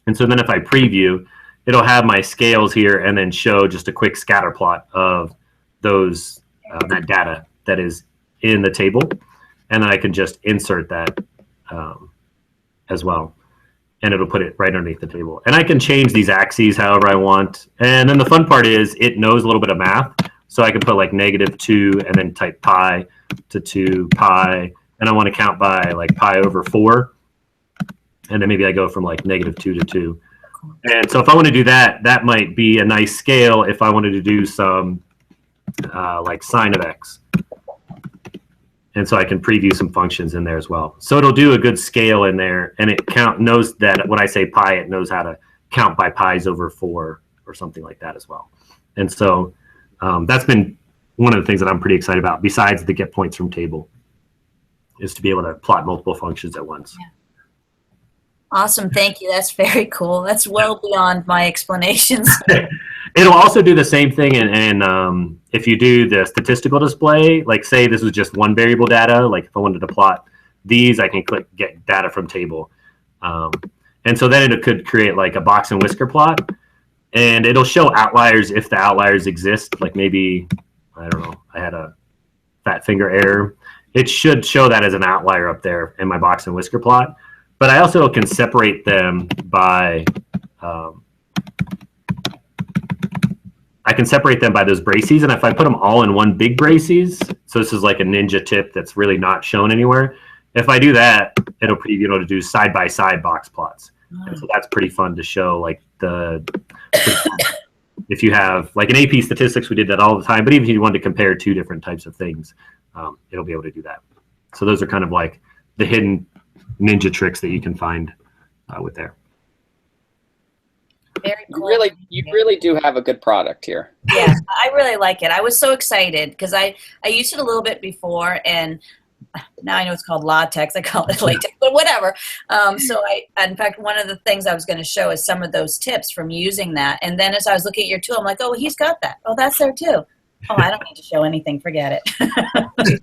And so then if I preview, it'll have my scales here and then show just a quick scatter plot of those that data that is in the table. And then I can just insert that as well. And it'll put it right underneath the table. And I can change these axes however I want. And then the fun part is it knows a little bit of math. So I can put like -2 and then type pi to 2 pi. And I want to count by like pi over 4. And then maybe I go from like -2 to 2. And so if I want to do that, that might be a nice scale if I wanted to do some like sine of x. And so I can preview some functions in there as well. So it'll do a good scale in there, and it knows that when I say pi, it knows how to count by pi's over 4 or something like that as well. And so that's been one of the things that I'm pretty excited about, besides the get points from table, is to be able to plot multiple functions at once. Yeah. Awesome. Thank you. That's very cool. That's well beyond my explanations. It'll also do the same thing, and if you do the statistical display, like say this was just one variable data, like if I wanted to plot these, I can click get data from table. And so then it could create like a box and whisker plot, and it'll show outliers if the outliers exist. Like maybe, I don't know, I had a fat finger error. It should show that as an outlier up there in my box and whisker plot. But I also can separate them by, I can separate them by those braces. And if I put them all in one big braces, so this is like a ninja tip that's really not shown anywhere. If I do that, it'll be able to do side-by-side box plots. And so that's pretty fun to show, like if you have, like in AP statistics, we did that all the time, but even if you wanted to compare two different types of things, it'll be able to do that. So those are kind of like the hidden ninja tricks that you can find with there. Very cool. You really do have a good product here. Yeah, I really like it. I was so excited because I used it a little bit before, and now I know it's called latex. I call it latex, but whatever. So in fact, one of the things I was going to show is some of those tips from using that. And then as I was looking at your tool, I'm like, oh, he's got that. Oh, that's there too. Oh, I don't need to show anything. Forget it.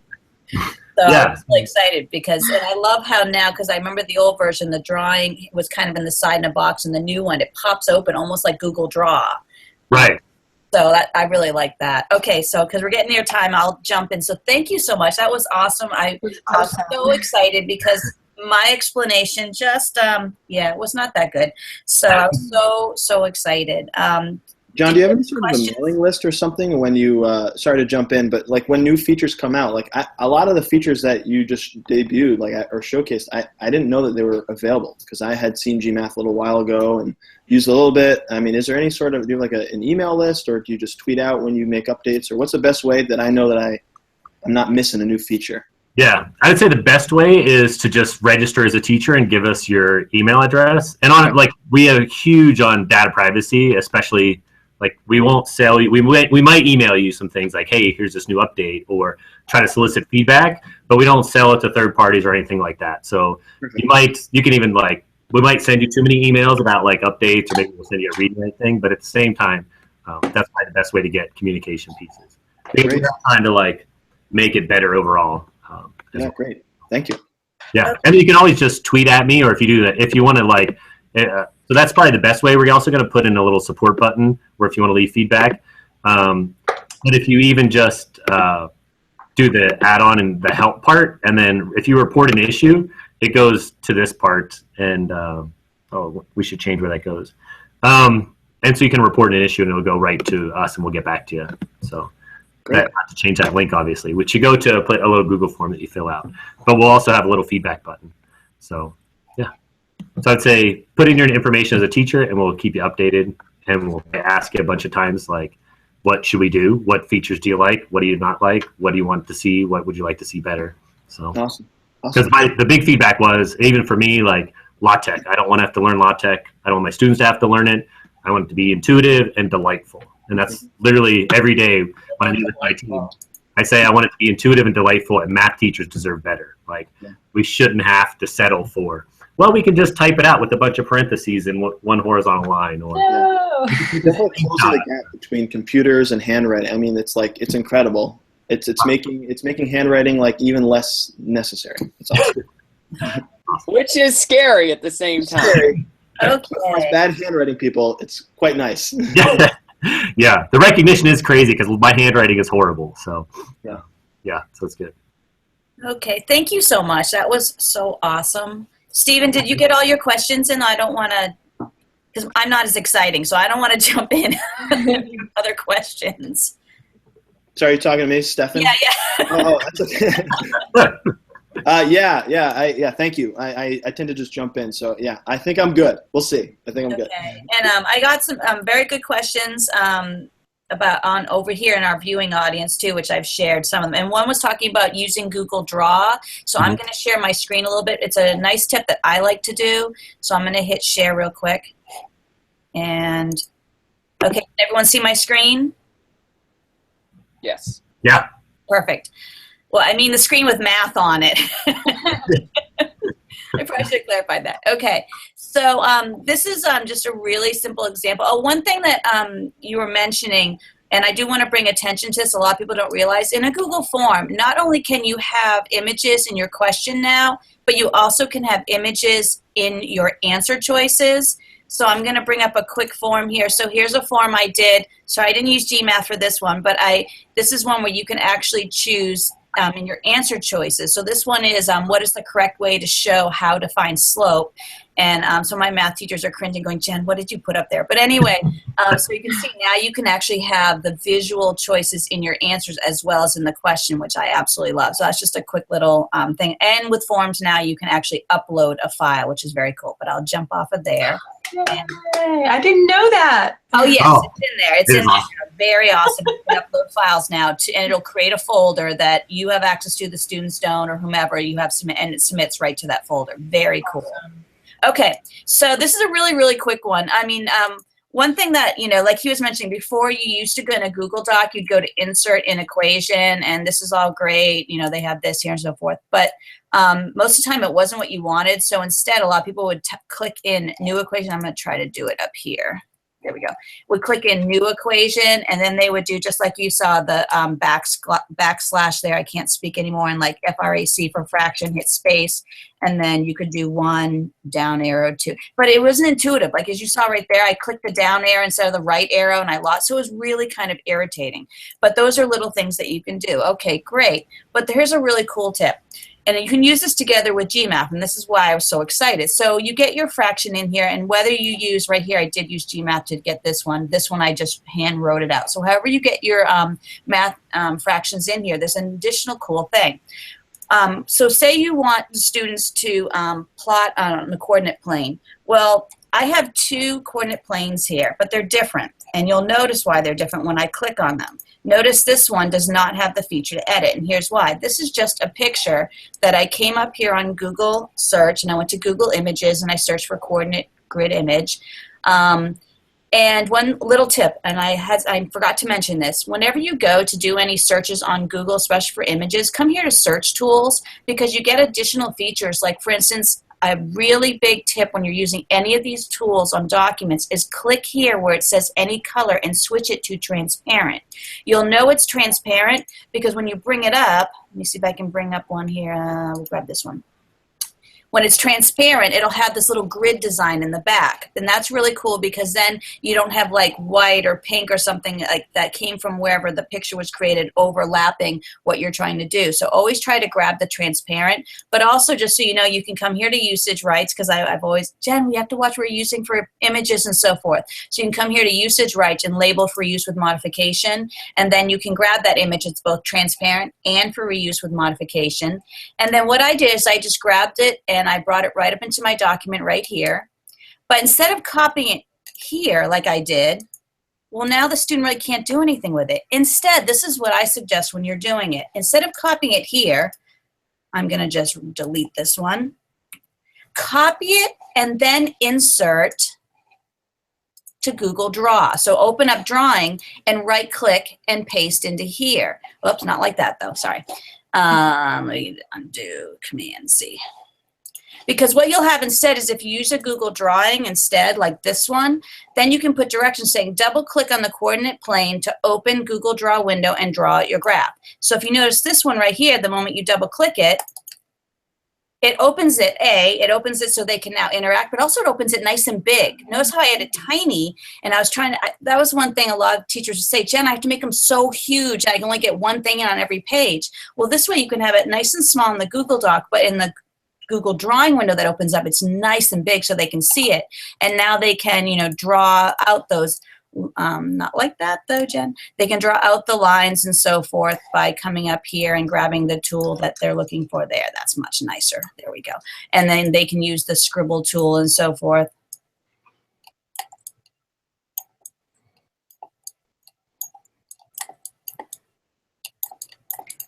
So yeah. I was really excited because, and I love how now, because I remember the old version, the drawing was kind of in the side in a box, and the new one, it pops open almost like Google Draw. Right. So I really like that. Okay, so because we're getting near time, I'll jump in. So thank you so much. That was awesome. I was so excited because my explanation just, it was not that good. So I was so excited. John, do you have any sort of a mailing list or something when you, sorry to jump in, but like when new features come out, like a lot of the features that you just debuted or showcased, I didn't know that they were available because I had seen GMath a little while ago and used a little bit. I mean, is there any sort of, do you have like an email list, or do you just tweet out when you make updates, or what's the best way that I know that I'm not missing a new feature? Yeah, I would say the best way is to just register as a teacher and give us your email address. And on it, like we are huge on data privacy, especially. Like we won't sell you. We might email you some things like, hey, here's this new update, or try to solicit feedback, but we don't sell it to third parties or anything like that. So you can even like, we might send you too many emails about like updates, or maybe we'll send you a read thing. But at the same time, that's probably the best way to get communication pieces. We're trying to like make it better overall. Yeah, great. Thank you. Yeah, and you can always just tweet at me, or if you do that, if you want to like. So that's probably the best way. We're also going to put in a little support button where if you want to leave feedback. But if you even just do the add-on and the help part, and then if you report an issue, it goes to this part. And we should change where that goes. And so you can report an issue, and it'll go right to us, and we'll get back to you. So not to change that link, obviously, which you go to a little Google form that you fill out. But we'll also have a little feedback button. So. So I'd say put in your information as a teacher, and we'll keep you updated, and we'll ask you a bunch of times, like, what should we do? What features do you like? What do you not like? What do you want to see? What would you like to see better? So, awesome. Because the big feedback was, even for me, like LaTeX. I don't want to have to learn LaTeX. I don't want my students to have to learn it. I want it to be intuitive and delightful. And that's literally every day when I meet with my team. I say I want it to be intuitive and delightful, and math teachers deserve better. Like, we shouldn't have to settle for, well, we can just type it out with a bunch of parentheses and one horizontal line. Or definitely closing the gap between computers and handwriting. I mean, it's like, it's incredible. It's making handwriting like even less necessary. It's awesome. Which is scary at the same time. Okay. Bad handwriting people, it's quite nice. Yeah, the recognition is crazy because my handwriting is horrible. So yeah, so it's good. Okay, thank you so much. That was so awesome. Stephen, did you get all your questions in? I don't want to, because I'm not as exciting, so I don't want to jump in other questions. Sorry, you're talking to me, Stefan? Yeah. Oh, that's okay. Thank you. I tend to just jump in, so yeah, I think I'm good. We'll see. I think I'm good. And I got some very good questions about over here in our viewing audience too, which I've shared some of them. And one was talking about using Google Draw. So I'm going to share my screen a little bit. It's a nice tip that I like to do. So I'm going to hit share real quick. And okay, can everyone see my screen? Yes. Yeah. Perfect. Well, I mean the screen with math on it. I probably should have clarified that. Okay, So this is just a really simple example. Oh, one thing that you were mentioning, and I do want to bring attention to this, a lot of people don't realize, in a Google form, not only can you have images in your question now, but you also can have images in your answer choices. So I'm going to bring up a quick form here. So here's a form I did. So I didn't use GMath for this one, but this is one where you can actually choose in your answer choices. So this one is what is the correct way to show how to find slope. And so my math teachers are cringing going, Jen, what did you put up there? But anyway, so you can see now you can actually have the visual choices in your answers as well as in the question, which I absolutely love. So that's just a quick little thing. And with forms now, you can actually upload a file, which is very cool. But I'll jump off of there. Yay, I didn't know that. Oh, yes, Oh, it's in there. It's in there. Very awesome. You can upload files now, and it'll create a folder that you have access to, the students don't, or whomever you have, and it submits right to that folder. Very cool. Okay, so this is a really, really quick one. I mean, one thing that, like he was mentioning before, you used to go in a Google Doc, you'd go to insert an equation, and this is all great. They have this here and so forth. But most of the time, it wasn't what you wanted. So instead, a lot of people would click in new equation. I'm going to try to do it up here. There we go. Would click in new equation, and then they would do just like you saw the backslash there. I can't speak anymore. And like FRAC for fraction, hit space, and then you could do 1 down arrow 2. But it wasn't intuitive. Like as you saw right there, I clicked the down arrow instead of the right arrow, and I lost. So it was really kind of irritating. But those are little things that you can do. Okay, great. But here's a really cool tip. And you can use this together with GMath, and this is why I was so excited. So you get your fraction in here, and whether you use, right here, I did use GMath to get this one. This one, I just hand wrote it out. So however you get your math fractions in here, there's an additional cool thing. So say you want the students to plot on the coordinate plane. Well, I have 2 coordinate planes here, but they're different. And you'll notice why they're different when I click on them. Notice this one does not have the feature to edit, and here's why. This is just a picture that I came up here on Google search, and I went to Google Images, and I searched for coordinate grid image. And one little tip, and I forgot to mention this, whenever you go to do any searches on Google, especially for images, come here to Search Tools, because you get additional features. Like, for instance, a really big tip when you're using any of these tools on documents is click here where it says any color and switch it to transparent. You'll know it's transparent because when you bring it up, let me see if I can bring up one here. We'll grab this one. When it's transparent, it'll have this little grid design in the back. And that's really cool because then you don't have like white or pink or something like that came from wherever the picture was created overlapping what you're trying to do. So always try to grab the transparent, but also just so you know, you can come here to usage rights because I've always, Jen, we have to watch what we're using for images and so forth. So you can come here to usage rights and label for use with modification. And then you can grab that image. It's both transparent and for reuse with modification. And then what I did is I just grabbed it and I brought it right up into my document right here. But instead of copying it here like I did, well, now the student really can't do anything with it. Instead, this is what I suggest when you're doing it. Instead of copying it here, I'm going to just delete this one. Copy it and then insert to Google Draw. So open up Drawing and right-click and paste into here. Oops, not like that though, sorry. Let me undo Command-C. Because what you'll have instead is if you use a Google Drawing instead, like this one, then you can put directions saying double-click on the coordinate plane to open Google Draw window and draw out your graph. So if you notice this one right here, the moment you double-click it, it opens it, it opens it so they can now interact, but also it opens it nice and big. Notice how I had it tiny, and I was trying to, that was one thing a lot of teachers would say, Jen, I have to make them so huge, I can only get one thing in on every page. Well, this way you can have it nice and small in the Google Doc, but in the Google Drawing window that opens up, it's nice and big so they can see it. And now they can, you know, draw out those, not like that though, Jen. They can draw out the lines and so forth by coming up here and grabbing the tool that they're looking for there. That's much nicer. There we go. And then they can use the scribble tool and so forth.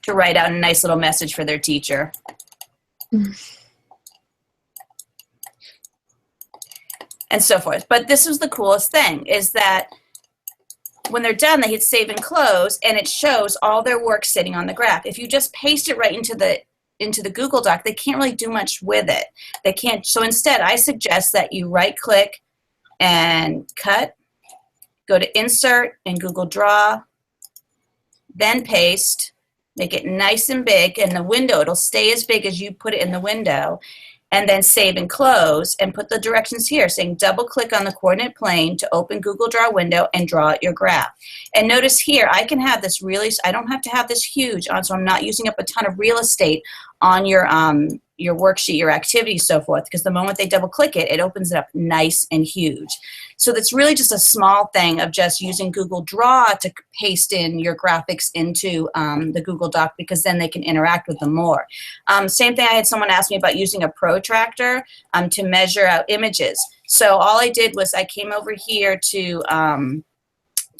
To write out a nice little message for their teacher. And so forth. But this is the coolest thing, is that when they're done, they hit save and close, and it shows all their work sitting on the graph. If you just paste it right into the into the Google Doc, they can't really do much with it. They can't. So instead, I suggest that you right-click and cut, go to Insert in Google Draw, then Paste, make it nice and big in the window. It'll stay as big as you put it in the window, and then save and close and put the directions here saying double click on the coordinate plane to open Google Draw window and draw out your graph. And notice here, I can have this really, I don't have to have this huge on, so I'm not using up a ton of real estate on your worksheet, your activity, so forth, because the moment they double click it, it opens it up nice and huge. So that's really just a small thing of just using Google Draw to paste in your graphics into the Google Doc, because then they can interact with them more. Same thing, I had someone ask me about using a protractor to measure out images. So all I did was I came over here to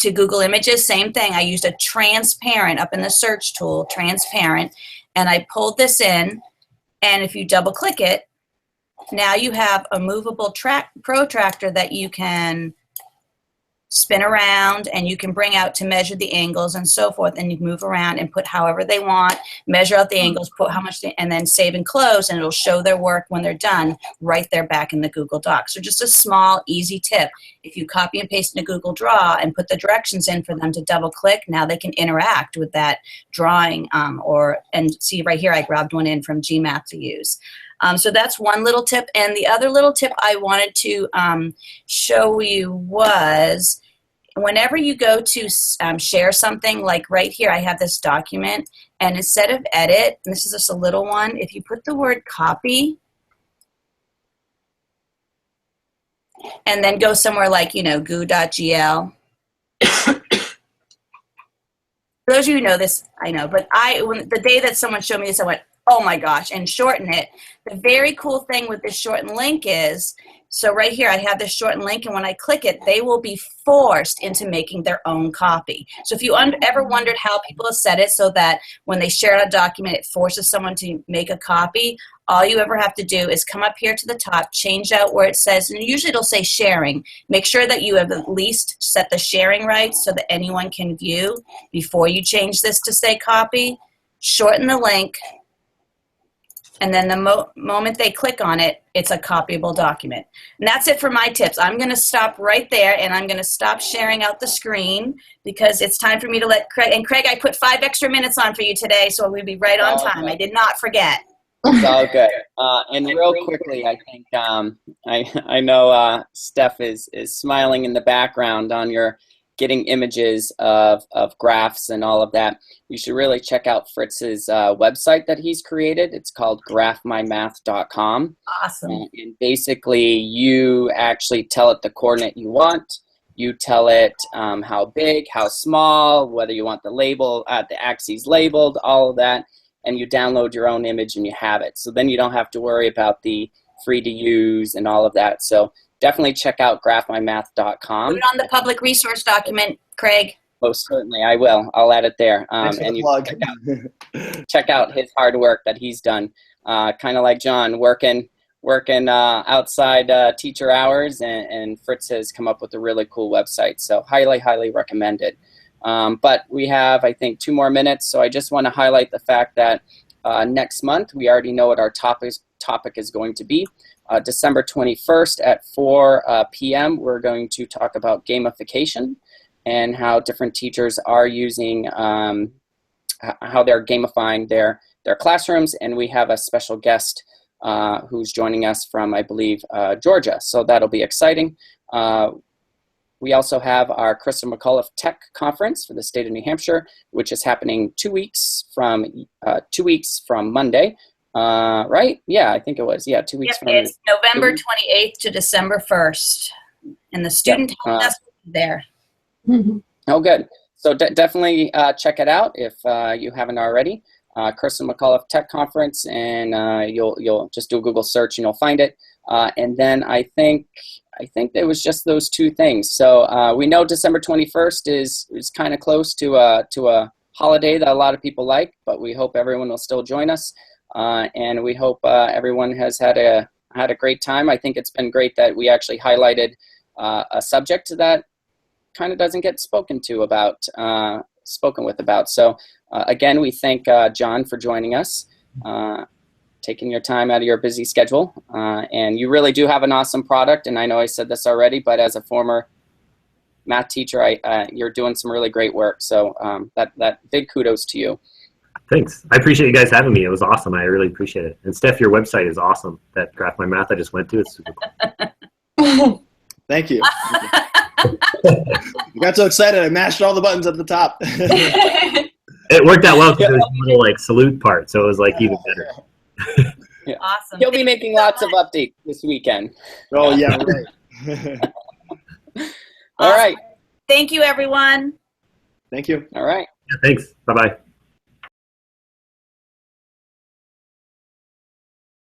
Google Images, same thing. I used a transparent up in the search tool, transparent, and I pulled this in, and if you double click it, now you have a movable protractor that you can spin around and you can bring out to measure the angles and so forth, and you move around and put however they want, measure out the angles, put how much, and then save and close, and it'll show their work when they're done right there back in the Google Docs. So just a small, easy tip. If you copy and paste in a Google Draw and put the directions in for them to double click, now they can interact with that drawing, and see right here, I grabbed one in from GMath to use. So that's one little tip. And the other little tip I wanted to show you was whenever you go to share something, like right here, I have this document, and instead of edit, and this is just a little one, if you put the word copy and then go somewhere like, goo.gl. For those of you who know this, I know, but the day that someone showed me this, I went, oh my gosh, and shorten it. The very cool thing with this shortened link is, so right here I have this shortened link, and when I click it, they will be forced into making their own copy. So if you ever wondered how people have set it so that when they share a document, it forces someone to make a copy, all you ever have to do is come up here to the top, change out where it says, and usually it'll say sharing. Make sure that you have at least set the sharing rights so that anyone can view before you change this to say copy. Shorten the link, and then the moment they click on it, it's a copyable document. And that's it for my tips. I'm going to stop right there, and I'm going to stop sharing out the screen because it's time for me to let Craig. And Craig, I put 5 extra minutes on for you today, so we'll be right on time. I did not forget. It's all good. And real quickly, I think I know Steph is smiling in the background on your getting images of graphs and all of that. You should really check out Fritz's website that he's created. It's called graphmymath.com. Awesome. And basically, you actually tell it the coordinate you want. You tell it how big, how small, whether you want the label, the axes labeled, all of that, and you download your own image and you have it. So then you don't have to worry about the free to use and all of that. So definitely check out graphmymath.com. Put it on the public resource document, Craig. Most certainly, I will. I'll add it there. And you check out his hard work that he's done. Kind of like John, working outside teacher hours, and Fritz has come up with a really cool website. So highly, highly recommended. But we have, I think, 2 more minutes. So I just want to highlight the fact that next month, we already know what our topic is going to be. December 21st at 4 p.m., we're going to talk about gamification and how different teachers are using, how they're gamifying their classrooms. And we have a special guest who's joining us from, I believe, Georgia. So that'll be exciting. We also have our Crystal McAuliffe Tech Conference for the state of New Hampshire, which is happening 2 weeks from Monday. Right? Yeah, I think it was. Yeah, 2 weeks from. It's November 28th to December 1st, and the student help desk will be there. Mm-hmm. Oh, good. So definitely check it out if you haven't already. Crystal McAuliffe Tech Conference, and you'll just do a Google search and you'll find it. And then I think there was just those 2 things. So we know December 21st is kind of close to a holiday that a lot of people like, but we hope everyone will still join us. And we hope everyone has had a great time. I think it's been great that we actually highlighted a subject that kind of doesn't get spoken with about. So again, we thank John for joining us. taking your time out of your busy schedule. And you really do have an awesome product. And I know I said this already, but as a former math teacher, you're doing some really great work. So that big kudos to you. Thanks. I appreciate you guys having me. It was awesome. I really appreciate it. And Steph, your website is awesome. That Graph My Math I just went to, it's super cool. Thank you. I got so excited I mashed all the buttons at the top. It worked out well because there was a little like salute part, so it was like even better. Yeah. Awesome. He'll be making lots of updates this weekend. Oh yeah, right. All right. Thank you, everyone. Thank you. All right. Yeah, thanks. Bye-bye.